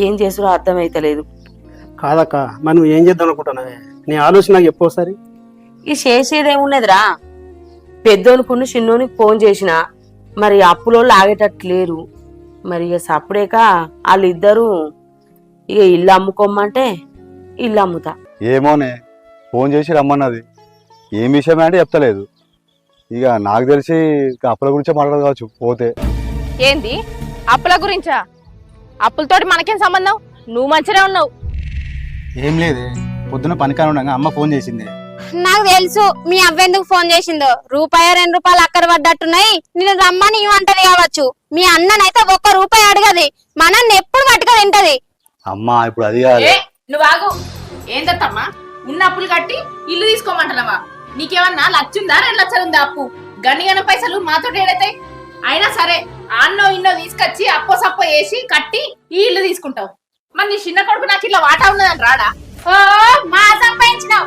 ఏం చేసుడో అర్థమైతలేదు. కాదక్క మరి నువ్వు ఏం చేద్దాం అనుకుంటున్నావే? నీ ఆలోచన నాకు చెప్పు ఒకసారి. ఈ చేసేదేమున్నదిరా, పెద్దోనుకున్న చిన్నోనికి ఫోన్ చేసిన మరి అప్పులోళ్ళు ఆగేటట్టు లేరు. మరి ఇక సప్పుడేక వాళ్ళిద్దరూ ఇక ఇల్లు అమ్ముకోమంటే ఇల్లు అమ్ముతా. ఏమోనే, ఫోన్ చేసి రమ్మన్నది. ఏం విషయమే అంటే చెప్తలేదు. ఇక నాకు తెలిసి అప్పుల గురించే మాట్లాడదు కావచ్చు పోతే. ఏంది అప్పుల గురించా? అప్పులతోటి మనకేం సంబంధం? నువ్వు మంచిగా ఉన్నావు. ఏం లేదే, పొద్దున పనికాని ఉండగా అమ్మ ఫోన్ చేసింది. నాకు తెలుసు మీ అవ్వెందుకు ఫోన్ చేసిందో. రూపాయి 2 రూపాయలు అక్కడ పడ్డట్టున్నాయి, నేను రమ్మని ఇవ్వంటది కావచ్చు. మీ అన్ననైతే 1 రూపాయి అడగది, మనల్ని ఎప్పుడు పట్టుక తింటది. అమ్మా ఇప్పుడు అది కాదు. నువ్వు ఆగు. ఏందమ్మా, ఉన్న అప్పులు కట్టి ఇల్లు తీసుకోమంటున్నావా? నీకేమన్నా లచ్చుందా 2 లక్షలు ఉందా అప్పు? గన్నిగన పైసలు మాతో ఏడైతాయి? అయినా సరే అన్నో ఇన్నో తీసుకొచ్చి అప్పో సప్పో వేసి కట్టి ఈ ఇల్లు తీసుకుంటావు. మరి నీ చిన్న కొడుకు నాకు ఇట్లా వాటా ఉన్నదని రాడా? ఓ మా సంపాదించినావు,